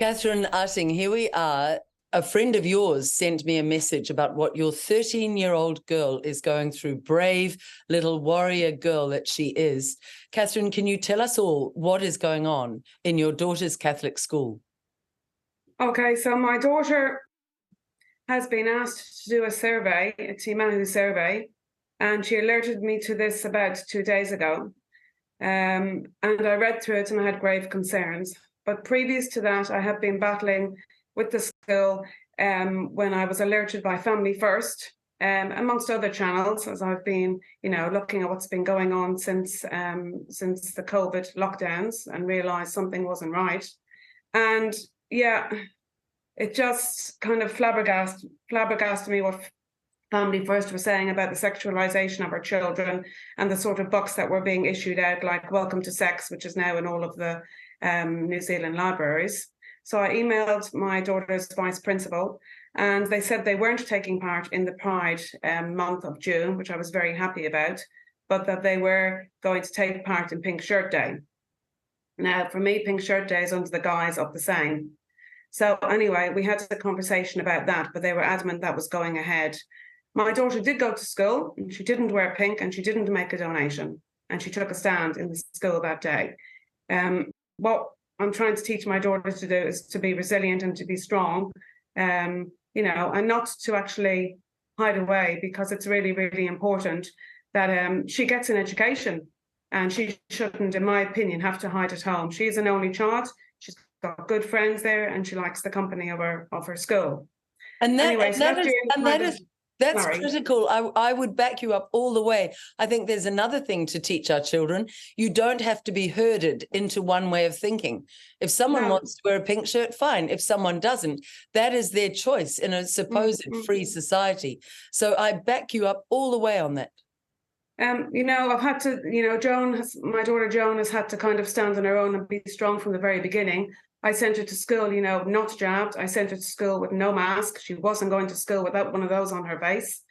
Catherine Utting, here we are. A friend of yours sent me a message about what your 13-year-old girl is going through. Brave little warrior girl that she is. Catherine, can you tell us all what is going on in your daughter's Catholic school? Okay, so my daughter has been asked to do a survey, a Tahu survey, and she alerted me to this about 2 days ago. And I read through it and I had grave concerns. But previous to that, I have been battling with the school when I was alerted by Family First, amongst other channels, as I've been, looking at what's been going on since the COVID lockdowns and realised something wasn't right. And yeah, it just kind of flabbergasted me what Family First were saying about the sexualization of our children and the sort of books that were being issued out, like Welcome to Sex, which is now in all of the New Zealand libraries. So I emailed my daughter's vice principal, and they said they weren't taking part in the Pride month of June, which I was very happy about, but that they were going to take part in Pink Shirt Day. Now, for me, Pink Shirt Day is under the guise of the same. So anyway, we had a conversation about that, but they were adamant that was going ahead. My daughter did go to school, and she didn't wear pink, and she didn't make a donation, and she took a stand in the school that day. What I'm trying to teach my daughter to do is to be resilient and to be strong, and not to actually hide away, because it's really, really important that she gets an education, and she shouldn't, in my opinion, have to hide at home. She's an only child. She's got good friends there, and she likes the company of her school. That's critical. I would back you up all the way. I think there's another thing to teach our children. You don't have to be herded into one way of thinking. If someone wants to wear a pink shirt, fine. If someone doesn't, that is their choice in a supposed free society. So I back you up all the way on that. I've had to, my daughter Joan has had to kind of stand on her own and be strong from the very beginning. I sent her to school, not jabbed. I sent her to school with no mask. She wasn't going to school without one of those on her face.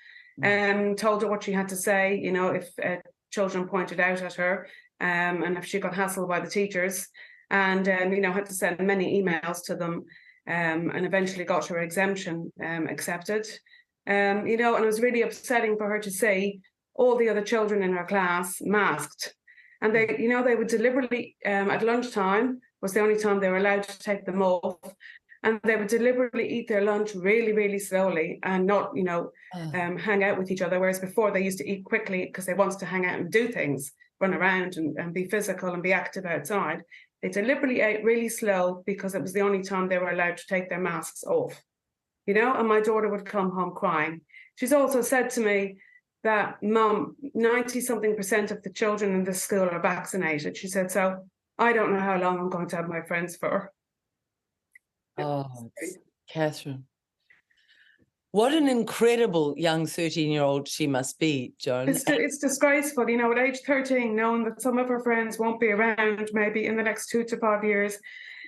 Told her what she had to say, if children pointed out at her, and if she got hassled by the teachers. And, had to send many emails to them, and eventually got her exemption accepted. And it was really upsetting for her to see all the other children in her class masked. And they would deliberately, at lunchtime, was the only time they were allowed to take them off. And they would deliberately eat their lunch really, really slowly and not, hang out with each other. Whereas before they used to eat quickly because they wanted to hang out and do things, run around and be physical and be active outside. They deliberately ate really slow because it was the only time they were allowed to take their masks off, and my daughter would come home crying. She's also said to me that, Mum, 90-something% of the children in this school are vaccinated. She said, so I don't know how long I'm going to have my friends for. Oh, Catherine. What an incredible young 13-year-old she must be, Joan. It's disgraceful, at age 13, knowing that some of her friends won't be around maybe in the next 2 to 5 years,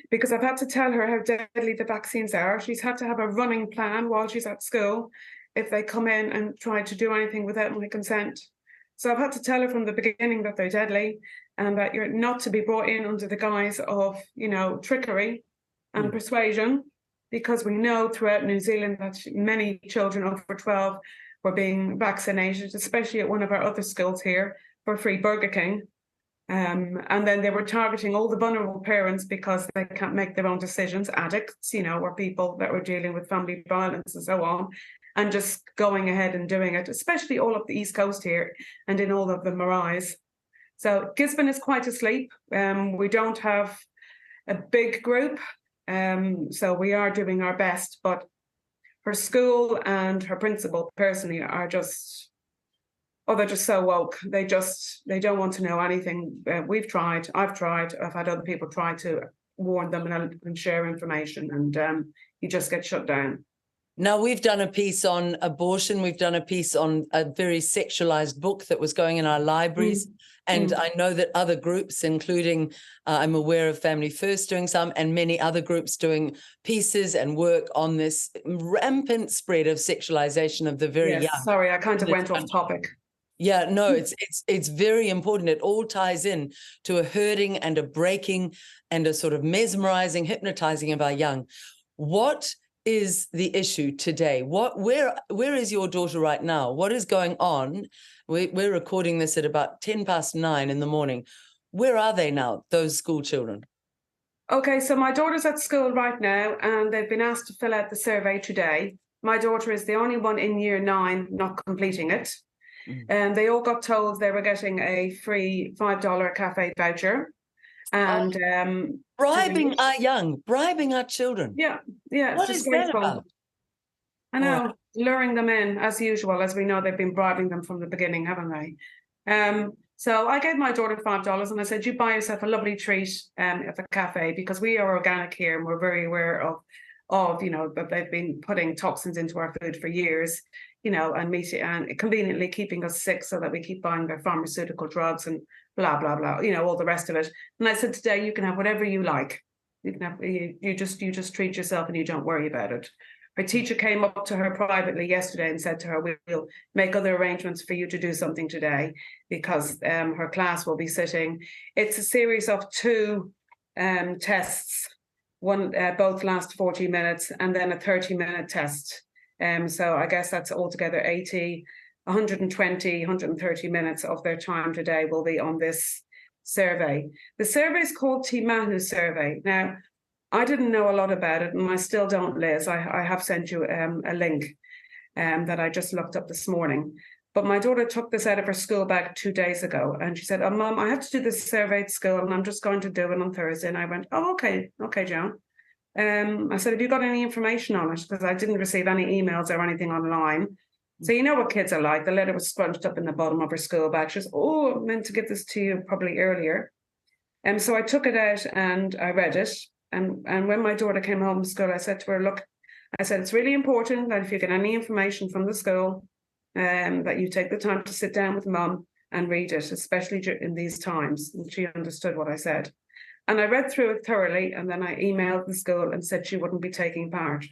because I've had to tell her how deadly the vaccines are. She's had to have a running plan while she's at school if they come in and try to do anything without my consent. So I've had to tell her from the beginning that they're deadly and that you're not to be brought in under the guise of, trickery and persuasion, because we know throughout New Zealand that many children over 12 were being vaccinated, especially at one of our other schools here, for free Burger King. And then they were targeting all the vulnerable parents because they can't make their own decisions, addicts, or people that were dealing with family violence and so on, and just going ahead and doing it, especially all up the East Coast here and in all of the maraes. So Gisborne is quite asleep. We don't have a big group, so we are doing our best. But her school and her principal personally are just, they're just so woke. They don't want to know anything. I've tried. I've had other people try to warn them and share information, and you just get shut down. Now, we've done a piece on abortion. We've done a piece on a very sexualized book that was going in our libraries. And I know that other groups, including I'm aware of Family First doing some, and many other groups doing pieces and work on this rampant spread of sexualization of the very young. Sorry, I kind of went off topic. Yeah, no, it's very important. It all ties in to a herding and a breaking and a sort of mesmerizing, hypnotizing of our young. What is the issue today? Where is your daughter right now? What is going on? We're recording this at about 9:10 in the morning. Where are they now, those school children? Okay, so my daughter's at school right now, and they've been asked to fill out the survey today. My daughter is the only one in year 9 not completing it. And they all got told they were getting a free $5 cafe voucher. And bribing our young, bribing our children. Yeah, it's what is that about? I know, luring them in as usual, as we know they've been bribing them from the beginning, haven't they? So I gave my daughter $5 and I said, you buy yourself a lovely treat at the cafe, because we are organic here and we're very aware of that they've been putting toxins into our food for years, and conveniently keeping us sick so that we keep buying their pharmaceutical drugs and blah, blah, blah, all the rest of it. And I said, today you can have whatever you like. You can have, you just treat yourself and you don't worry about it. Her teacher came up to her privately yesterday and said to her, we'll make other arrangements for you to do something today, because her class will be sitting. It's a series of 2 tests. One, both last 40 minutes, and then a 30-minute test. So I guess that's altogether 80, 120, 130 minutes of their time today will be on this survey. The survey is called Tahu survey. Now, I didn't know a lot about it, and I still don't, Liz. I have sent you a link that I just looked up this morning. But my daughter took this out of her school bag 2 days ago, and she said, "Oh, Mum, I have to do this survey at school, and I'm just going to do it on Thursday." And I went, "Oh, okay, Joan." I said, "Have you got any information on it?" Because I didn't receive any emails or anything online. So you know what kids are like. The letter was scrunched up in the bottom of her school bag. She says, "Oh, I meant to give this to you probably earlier." And so I took it out and I read it. And when my daughter came home from school, I said to her, "Look," I said, "it's really important that if you get any information from the school, that you take the time to sit down with Mum and read it, especially in these times." And she understood what I said. And I read through it thoroughly, and then I emailed the school and said she wouldn't be taking part.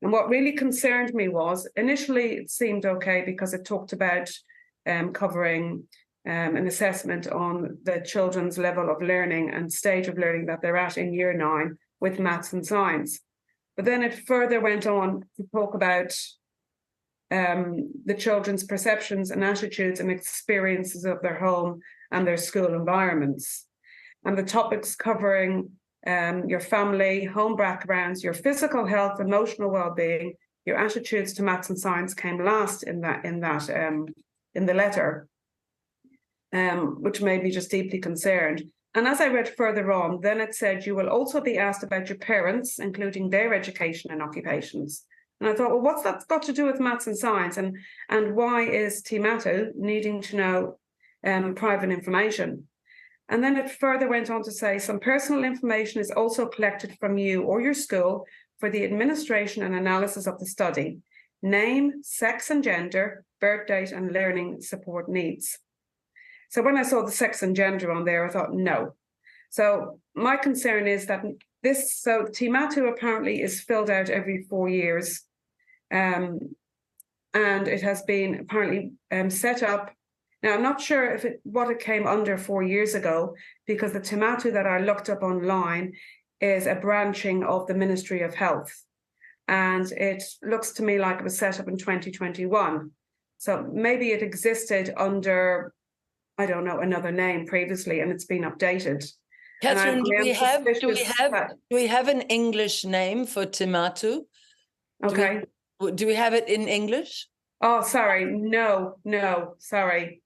And what really concerned me was, initially it seemed okay because it talked about covering an assessment on the children's level of learning and stage of learning that they're at in year 9 with maths and science. But then it further went on to talk about the children's perceptions and attitudes and experiences of their home and their school environments. And the topics covering your family, home backgrounds, your physical health, emotional well-being, your attitudes to maths and science came last in the letter, which made me just deeply concerned. And as I read further on, then it said you will also be asked about your parents, including their education and occupations. And I thought, well, what's that got to do with maths and science? And why is Tahu needing to know private information? And then it further went on to say some personal information is also collected from you or your school for the administration and analysis of the study. Name, sex and gender, birth date, and learning support needs. So when I saw the sex and gender on there, I thought, no. So my concern is that Tahu apparently is filled out every 4 years. And it has been apparently set up. Now, I'm not sure what it came under 4 years ago, because the Tahu that I looked up online is a branching of the Ministry of Health. And it looks to me like it was set up in 2021. So maybe it existed under, I don't know, another name previously, and it's been updated. Catherine, do we have an English name for Tahu? Okay. Do we have it in English? Oh, sorry. No, sorry.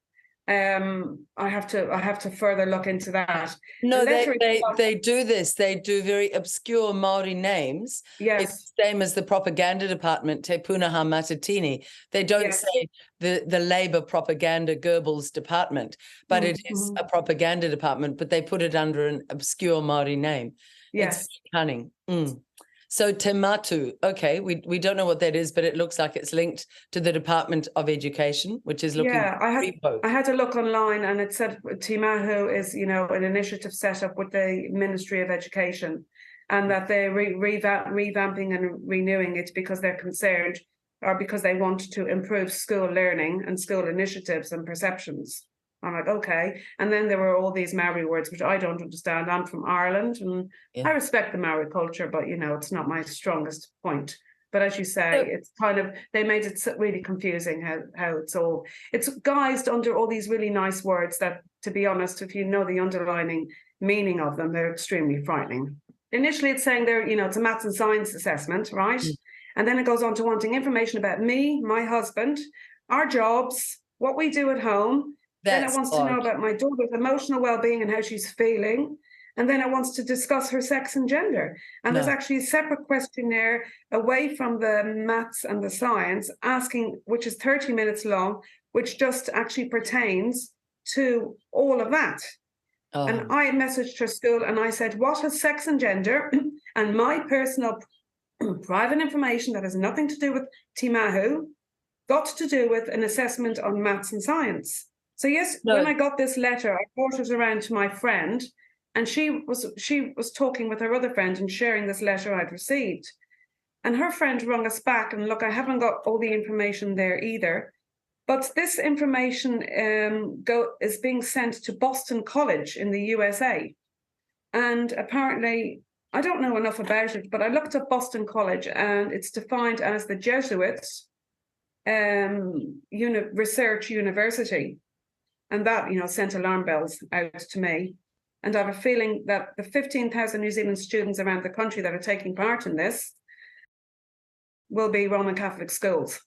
I have to further look into that. No, they do this. They do very obscure Maori names. Yes. It's the same as the propaganda department, Te Punaha Matatini. They don't say the Labour propaganda Goebbels department, but it is a propaganda department, but they put it under an obscure Maori name. Yes. It's cunning. So Tahu, okay, we don't know what that is, but it looks like it's linked to the Department of Education, which is looking. Yeah, I had to look online, and it said Tahu is, an initiative set up with the Ministry of Education, and that they're revamping and renewing it because they're concerned or because they want to improve school learning and school initiatives and perceptions. I'm like, okay. And then there were all these Maori words, which I don't understand. I'm from Ireland and I respect the Maori culture, but, you know, it's not my strongest point. But as you say, it's kind of, they made it really confusing how it's guised under all these really nice words that, to be honest, if you know the underlining meaning of them, they're extremely frightening. Initially, it's saying they're, you know, it's a maths and science assessment, right? Mm. And then it goes on to wanting information about me, my husband, our jobs, what we do at home. Then it wants to know about my daughter's emotional well-being and how she's feeling. And then it wants to discuss her sex and gender. And there's actually a separate questionnaire away from the maths and the science asking, which is 30 minutes long, which just actually pertains to all of that. Oh. And I messaged her school and I said, what has sex and gender and my personal private information that has nothing to do with Tahu got to do with an assessment on maths and science? So yes, when I got this letter, I brought it around to my friend, and she was talking with her other friend and sharing this letter I'd received. And her friend rung us back and look, I haven't got all the information there either. But this information is being sent to Boston College in the USA. And apparently, I don't know enough about it, but I looked up Boston College and it's defined as the Jesuits research university. And that, you know, sent alarm bells out to me. And I have a feeling that the 15,000 New Zealand students around the country that are taking part in this will be Roman Catholic schools.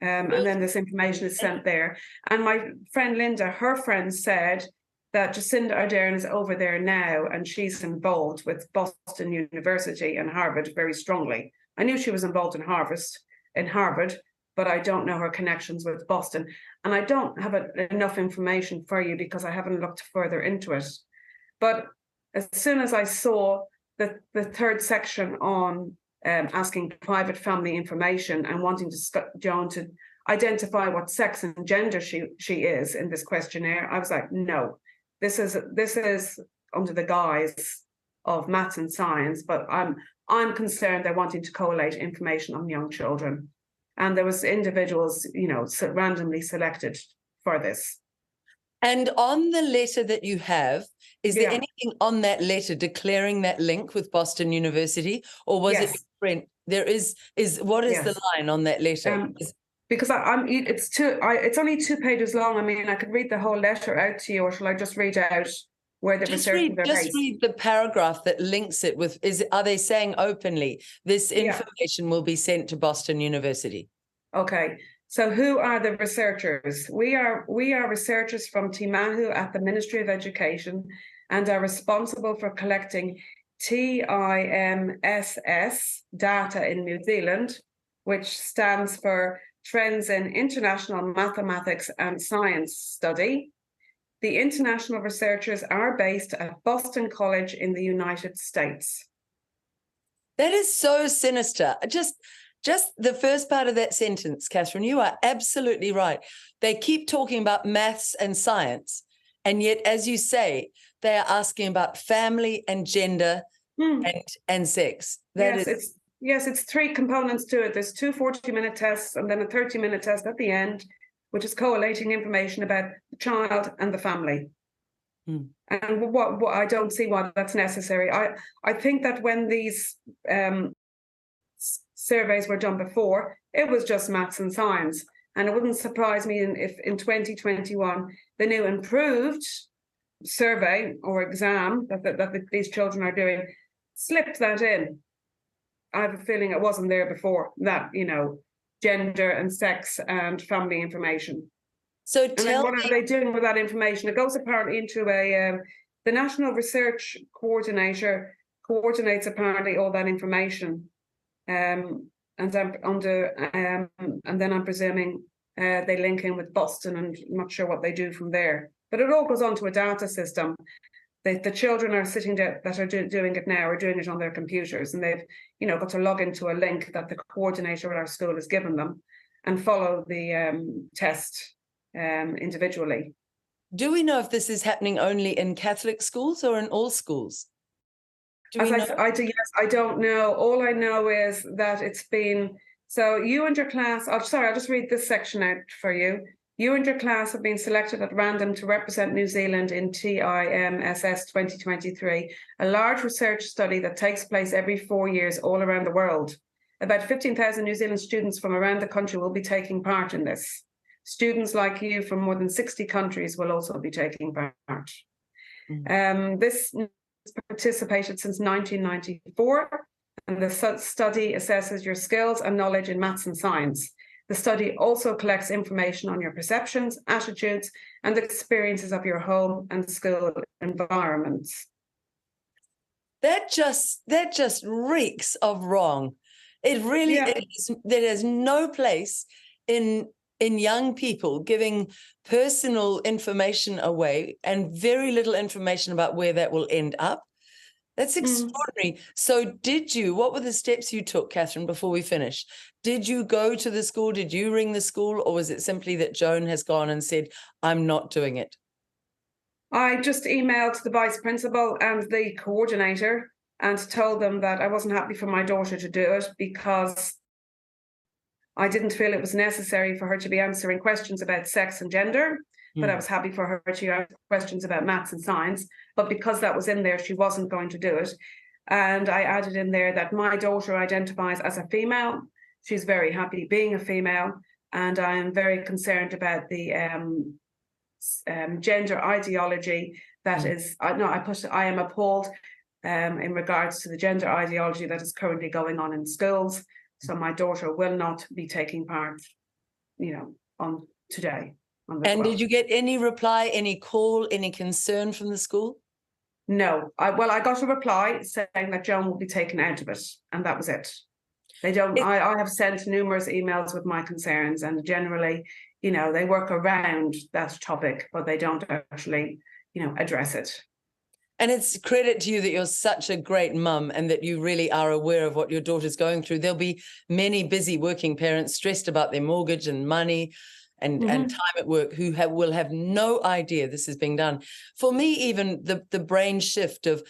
And then this information is sent there. And my friend Linda, her friend said that Jacinda Ardern is over there now and she's involved with Boston University and Harvard very strongly. I knew she was involved in Harvard, but I don't know her connections with Boston. And I don't have enough information for you because I haven't looked further into it. But as soon as I saw the third section on asking private family information and wanting Joan to identify what sex and gender she is in this questionnaire, I was like, no, this is under the guise of maths and science, but I'm concerned they're wanting to collate information on young children. And there was individuals, you know, randomly selected for this. And on the letter that you have, is there anything on that letter declaring that link with Boston University, or was it print? There is what is the line on that letter? Because it's only 2 pages long. I mean, I could read the whole letter out to you, or shall I just read out where the researchers are based? Just read the paragraph that links it with. Are they saying openly this information will be sent to Boston University? Okay. So who are the researchers? We are researchers from Tahu at the Ministry of Education and are responsible for collecting TIMSS data in New Zealand, which stands for Trends in International Mathematics and Science Study. The international researchers are based at Boston College in the United States. That is so sinister. Just the first part of that sentence, Catherine, you are absolutely right. They keep talking about maths and science, and yet, as you say, they are asking about family and gender and sex. It's 3 components to it. There's 2 40-minute tests and then a 30-minute test at the end, which is collating information about the child and the family. And what I don't see why that's necessary. I think that when these surveys were done before, it was just maths and science. And it wouldn't surprise me if in 2021, the new improved survey or exam that these children are doing slipped that in. I have a feeling it wasn't there before, that, you know, gender and sex and family information. So what are they doing with that information? It goes apparently into the National Research Coordinator coordinates apparently all that information. And then I'm presuming they link in with Boston, and I'm not sure what they do from there. But it all goes onto a data system. The children are sitting there that are doing it now are doing it on their computers, and they've, you know, got to log into a link that the coordinator at our school has given them and follow the test individually. Do we know if this is happening only in Catholic schools or in all schools? I don't know. All I know is that it's been So you and your class, I'll just read this section out for you. You and your class have been selected at random to represent New Zealand in TIMSS 2023, a large research study that takes place every 4 years all around the world. About 15,000 New Zealand students from around the country will be taking part in this. Students like you from more than 60 countries will also be taking part. This has participated since 1994, and the study assesses your skills and knowledge in maths and science. The study also collects information on your perceptions, attitudes, and experiences of your home and school environments. That just reeks of wrong. It really is. There is no place in young people giving personal information away and very little information about where that will end up. That's extraordinary. So what were the steps you took, Catherine, before we finish? Did you go to the school? Did you ring the school? Or was it simply that Joan has gone and said, I'm not doing it? I just emailed the vice principal and the coordinator and told them that I wasn't happy for my daughter to do it because I didn't feel it was necessary for her to be answering questions about sex and gender, but I was happy for her to answer questions about maths and science. But because that was in there, she wasn't going to do it. And I added in there that my daughter identifies as a female. She's very happy being a female. And I am very concerned about the gender ideology that is, I am appalled in regards to the gender ideology that is currently going on in schools. So my daughter will not be taking part, on today. And did you get any reply, any call, any concern from the school? No. I got a reply saying that Joan will be taken out of it, and that was it. They don't. I have sent numerous emails with my concerns, and generally, they work around that topic, but they don't actually, address it. And it's credit to you that you're such a great mum and that you really are aware of what your daughter's going through. There'll be many busy working parents stressed about their mortgage and money and time at work who will have no idea this is being done. For me, even the brain shift of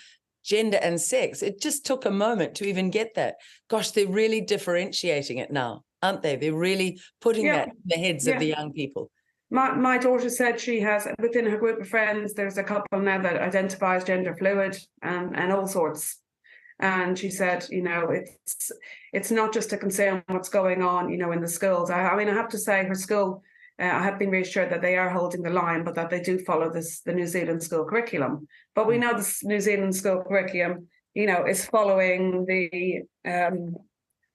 gender and sex, it just took a moment to even get that. Gosh, they're really differentiating it now, aren't they? They're really putting that in the heads of the young people. My daughter said she has, within her group of friends, there's a couple now that identifies gender fluid and all sorts. And she said, it's not just a concern what's going on, in the schools. I have to say her school, I have been reassured that they are holding the line, but that they do follow the New Zealand school curriculum. But we know the New Zealand school curriculum, is following the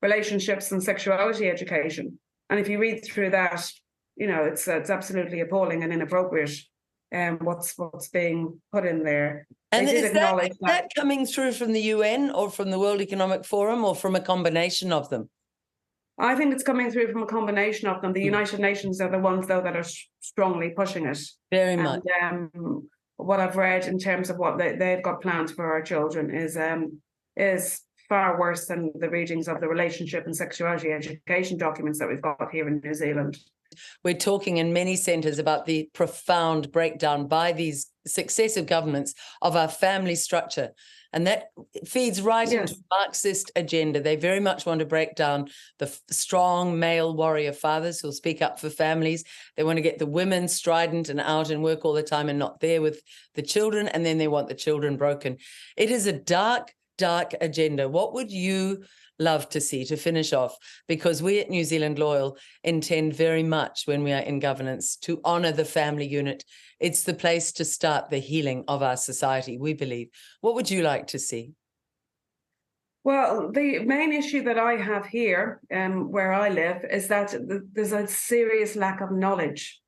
relationships and sexuality education. And if you read through that, it's absolutely appalling and inappropriate. What's being put in there. And is that coming through from the UN or from the World Economic Forum or from a combination of them? I think it's coming through from a combination of them. The United Nations are the ones, though, that are strongly pushing it. Very much. And what I've read in terms of what they've got planned for our children is far worse than the readings of the relationship and sexuality education documents that we've got here in New Zealand. We're talking in many centres about the profound breakdown by these successive governments of our family structure. And that feeds right into Marxist agenda. They very much want to break down the strong male warrior fathers who'll speak up for families. They want to get the women strident and out and work all the time and not there with the children. And then they want the children broken. It is a dark, dark agenda. What would you love to see to finish off? Because we at New Zealand Loyal intend very much when we are in governance to honour the family unit. It's the place to start the healing of our society, we believe. What would you like to see? Well, the main issue that I have here, where I live, is that there's a serious lack of knowledge.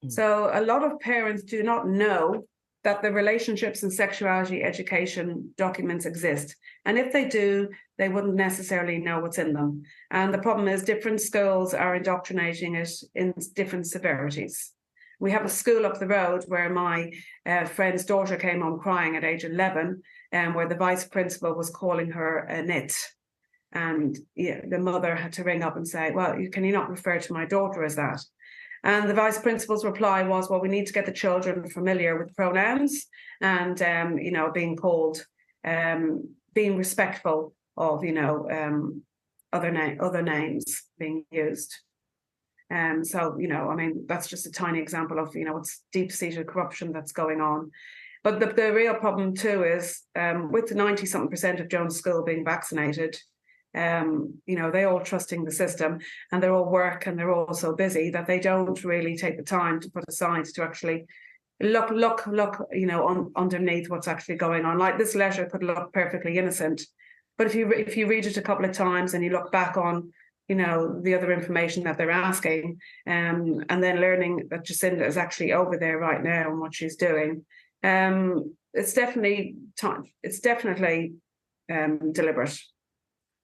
So a lot of parents do not know that the relationships and sexuality education documents exist. And if they do, they wouldn't necessarily know what's in them. And the problem is different schools are indoctrinating it in different severities. We have a school up the road where my friend's daughter came home crying at age 11, where the vice principal was calling her a nit. And the mother had to ring up and say, well, can you not refer to my daughter as that? And the vice principal's reply was, well, we need to get the children familiar with pronouns and, being called, being respectful of, other names being used. So, I mean, that's just a tiny example of, it's deep-seated corruption that's going on. But the real problem too is with the 90-something% of Jones School being vaccinated, they all trusting the system, and they're all work and they're all so busy that they don't really take the time to put aside to actually look, underneath what's actually going on. Like, this letter could look perfectly innocent, but if you read it a couple of times and you look back on, the other information that they're asking, and then learning that Jacinda is actually over there right now and what she's doing, it's definitely deliberate.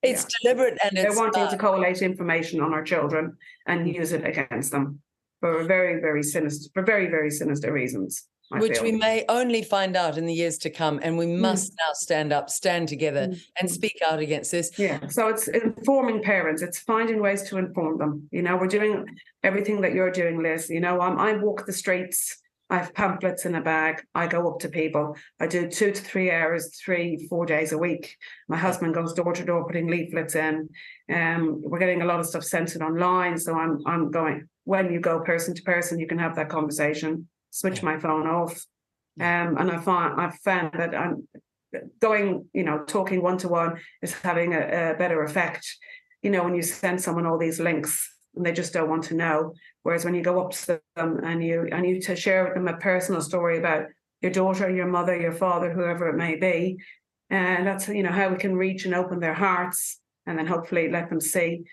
It's deliberate, and they're it's wanting to collate information on our children and use it against them for very, very sinister reasons. Which we may only find out in the years to come, and we must now stand together and speak out against this. Yeah, so it's informing parents. It's finding ways to inform them. We're doing everything that you're doing, Liz. I walk the streets. I have pamphlets in a bag. I go up to people. I do 2 to 3 hours, 3-4 days a week. My husband goes door to door putting leaflets in. We're getting a lot of stuff censored online. So I'm going, when you go person to person, you can have that conversation. Switch my phone off. And I've found that I'm going, talking one-to-one is having a better effect. When you send someone all these links and they just don't want to know. Whereas when you go up to them and you to share with them a personal story about your daughter, your mother, your father, whoever it may be, and that's how we can reach and open their hearts, and then hopefully let them see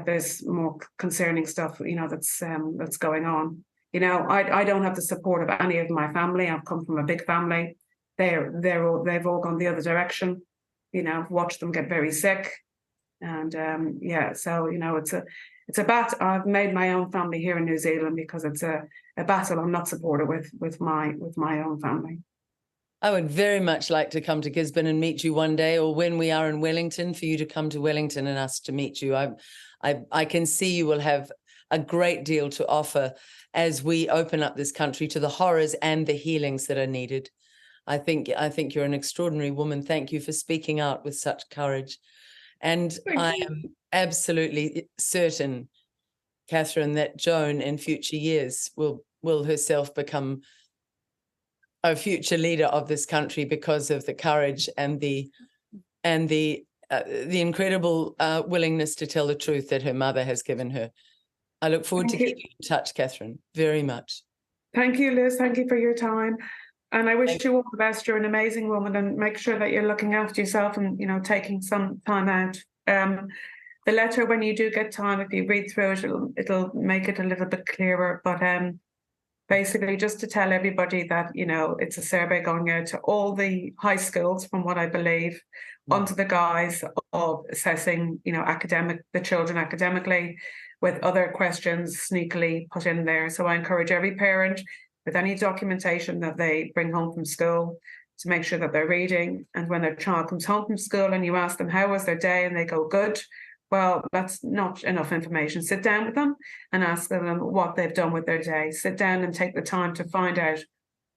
there's more concerning stuff that's going on. I don't have the support of any of my family. I've come from a big family. They've all gone the other direction. I've watched them get very sick, and so it's a battle. I've made my own family here in New Zealand because it's a battle I'm not supported with my own family. I would very much like to come to Gisborne and meet you one day, or when we are in Wellington, for you to come to Wellington and us to meet you. I can see you will have a great deal to offer as we open up this country to the horrors and the healings that are needed. I think you're an extraordinary woman. Thank you for speaking out with such courage. And I am absolutely certain, Catherine, that Joan in future years will herself become a future leader of this country because of the courage and the incredible willingness to tell the truth that her mother has given her. I look forward to keeping in touch, Catherine, very much. Thank you, Liz. Thank you for your time. And I wish you all the best. You're an amazing woman, and make sure that you're looking after yourself and, taking some time out. The letter, when you do get time, if you read through it, it'll make it a little bit clearer. But basically, just to tell everybody that, it's a survey going out to all the high schools, from what I believe, under the guise of assessing, the children academically, with other questions sneakily put in there. So I encourage every parent, with any documentation that they bring home from school, to make sure that they're reading. And when their child comes home from school and you ask them, how was their day? And they go, good. Well, that's not enough information. Sit down with them and ask them what they've done with their day. Sit down and take the time to find out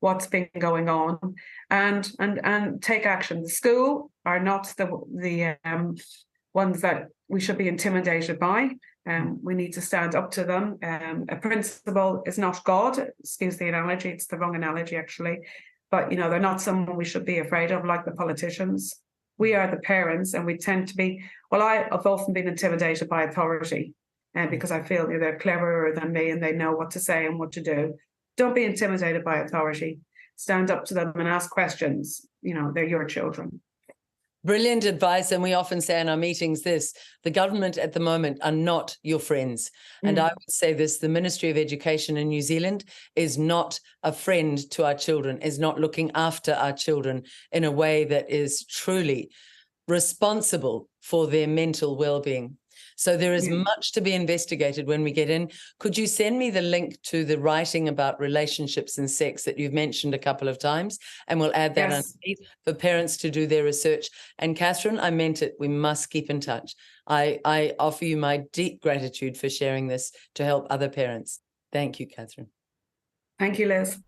what's been going on, and take action. The school are not the ones that we should be intimidated by. We need to stand up to them. A principal is not God. Excuse the analogy; it's the wrong analogy, actually. But they're not someone we should be afraid of, like the politicians. We are the parents, and we tend to be. Well, I've often been intimidated by authority, because I feel they're cleverer than me and they know what to say and what to do. Don't be intimidated by authority. Stand up to them and ask questions. They're your children. Brilliant advice. And we often say in our meetings this: the government at the moment are not your friends. And I would say this: the Ministry of Education in New Zealand is not a friend to our children, is not looking after our children in a way that is truly responsible for their mental well-being. So there is much to be investigated when we get in. Could you send me the link to the writing about relationships and sex that you've mentioned a couple of times? And we'll add that underneath for parents to do their research. And Catherine, I meant it. We must keep in touch. I offer you my deep gratitude for sharing this to help other parents. Thank you, Catherine. Thank you, Liz.